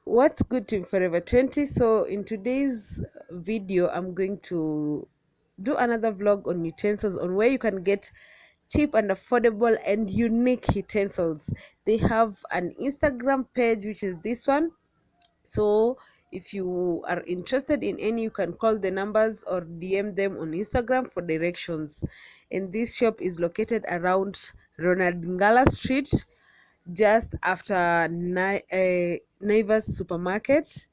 What's good to Forever 20? So in today's video I'm going to do another vlog on utensils, on where you can get cheap and affordable and unique utensils. They have an Instagram page, which is this one. So if you are interested in any, you can call the numbers or DM them on Instagram for directions. And this shop is located around Ronald Ngala Street, just after Naivas Supermarket.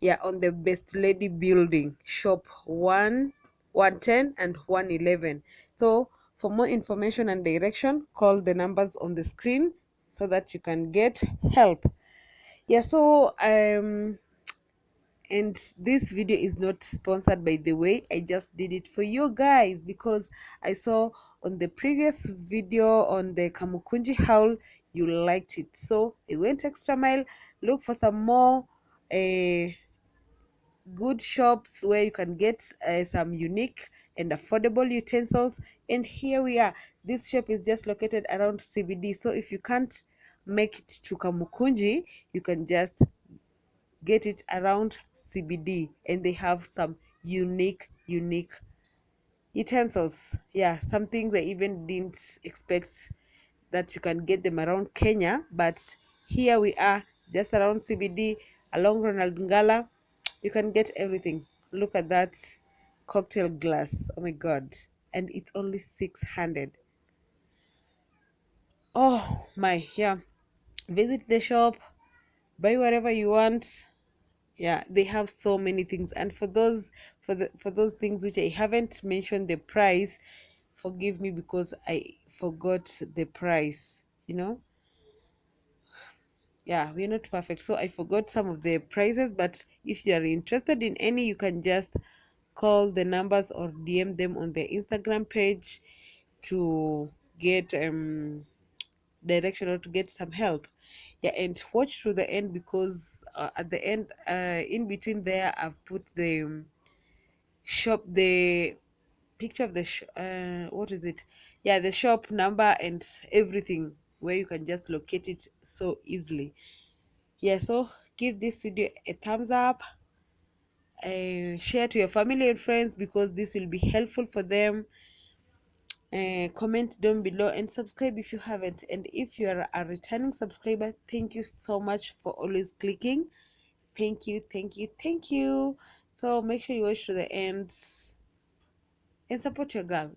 Yeah, on the Best Lady building, shop 110 and 111. So for more information and direction, call the numbers on the screen so that you can get help. Yeah, so and this video is not sponsored, by the way. I just did it for you guys because I saw on the previous video on the Kamukunji haul you liked it, so I went extra mile, look for some more good shops where you can get some unique and affordable utensils. And here we are. This shop is just located around CBD, so if you can't make it to Kamukunji, you can just get it around CBD, and they have some unique utensils. Yeah, some things I even didn't expect that you can get them around Kenya, but here we are, just around CBD, along Ronald Ngala. You can get everything. Look at that cocktail glass. Oh my god. And it's only 600. Oh my, yeah. Visit the shop, buy whatever you want. Yeah, they have so many things. And for those things which I haven't mentioned the price, forgive me because I forgot the price, you know. Yeah, we're not perfect, so I forgot some of the prices. But if you are interested in any, you can just call the numbers or DM them on their Instagram page to get direction or to get some help. Yeah, and watch through the end because at the end, in between there, I've put the shop, the picture of the what is it, yeah, the shop number and everything, where you can just locate it so easily. Yeah, so give this video a thumbs up and share to your family and friends because this will be helpful for them. Comment down below and subscribe if you haven't. And if you are a returning subscriber, thank you so much for always clicking. Thank you, thank you, thank you. So make sure you watch to the end and support your girl.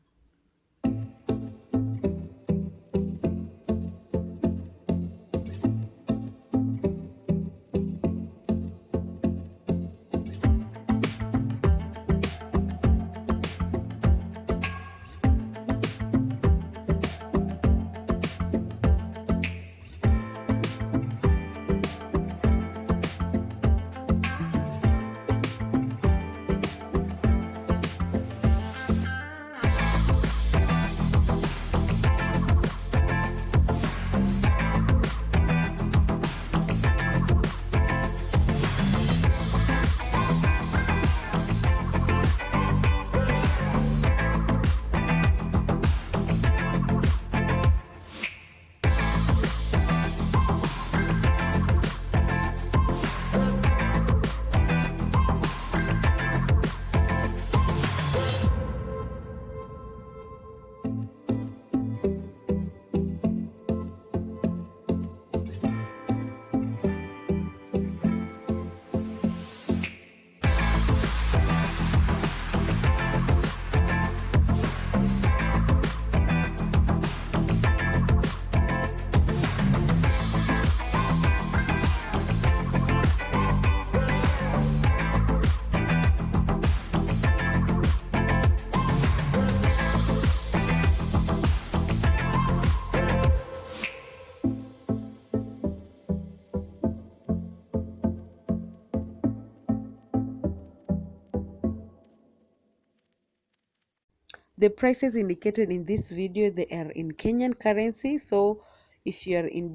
The prices indicated in this video, they are in Kenyan currency. So if you are in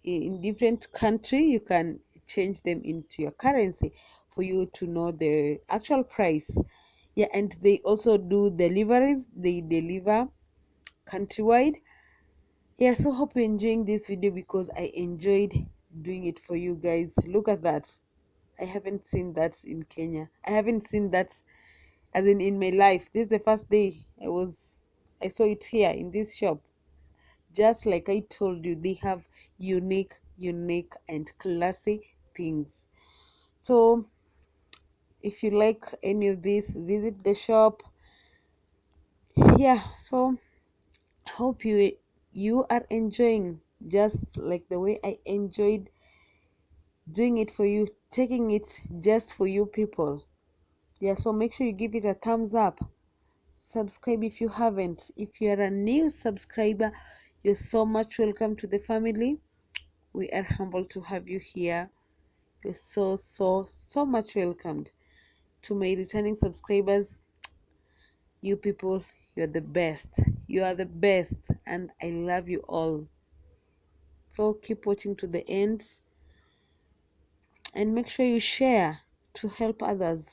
in different country, you can change them into your currency for you to know the actual price. Yeah, and they also do deliveries. They deliver countrywide. Yeah, so hope you're enjoying this video because I enjoyed doing it for you guys. Look at that. I haven't seen that in Kenya. I haven't seen that as in my life. This is the first day I saw it here in this shop. Just like I told you, they have unique and classy things. So if you like any of this, visit the shop. Yeah, so hope you are enjoying just like the way I enjoyed doing it for you, taking it just for you people. Yeah, so make sure you give it a thumbs up. Subscribe if you haven't. If you're a new subscriber, you're so much welcome to the family. We are humbled to have you here. You're so much welcomed. To my returning subscribers, you people, you're the best. You are the best, and I love you all. So keep watching to the end, and make sure you share to help others.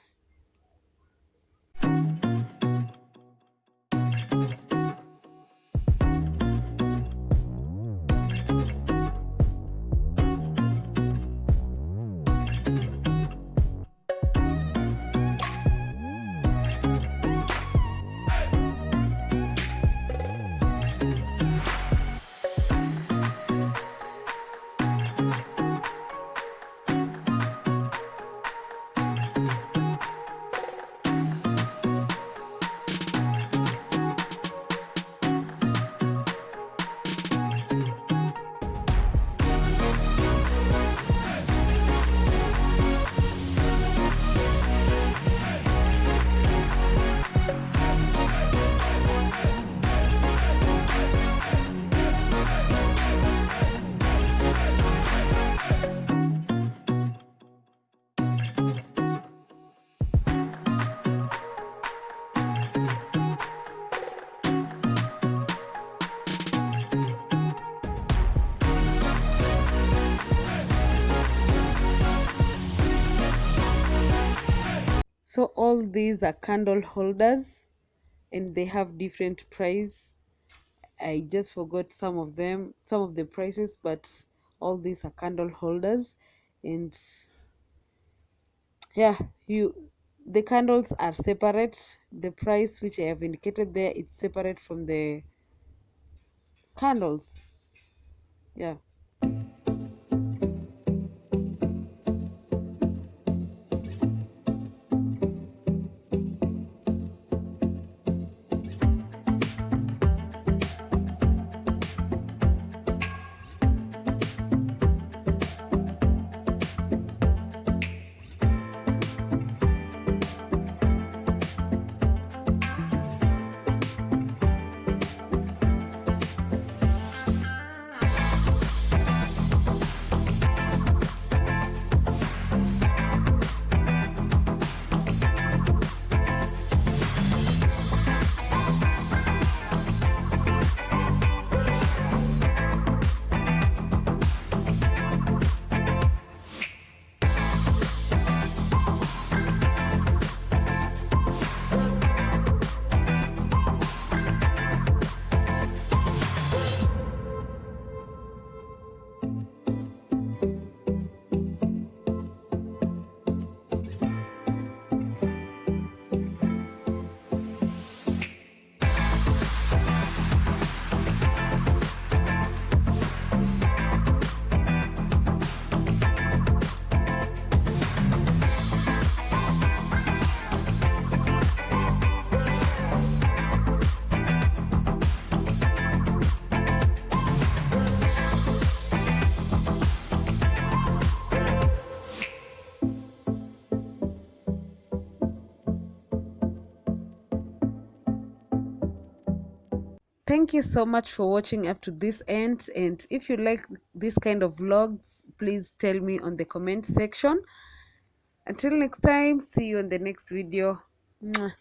So all these are candle holders, and they have different price. I just forgot some of the prices, but all these are candle holders. And yeah, the candles are separate. The price which I have indicated there, it's separate from the candles. Yeah. Thank you so much for watching up to this end, and if you like this kind of vlogs, please tell me on the comment section. Until next time, see you in the next video. Mwah.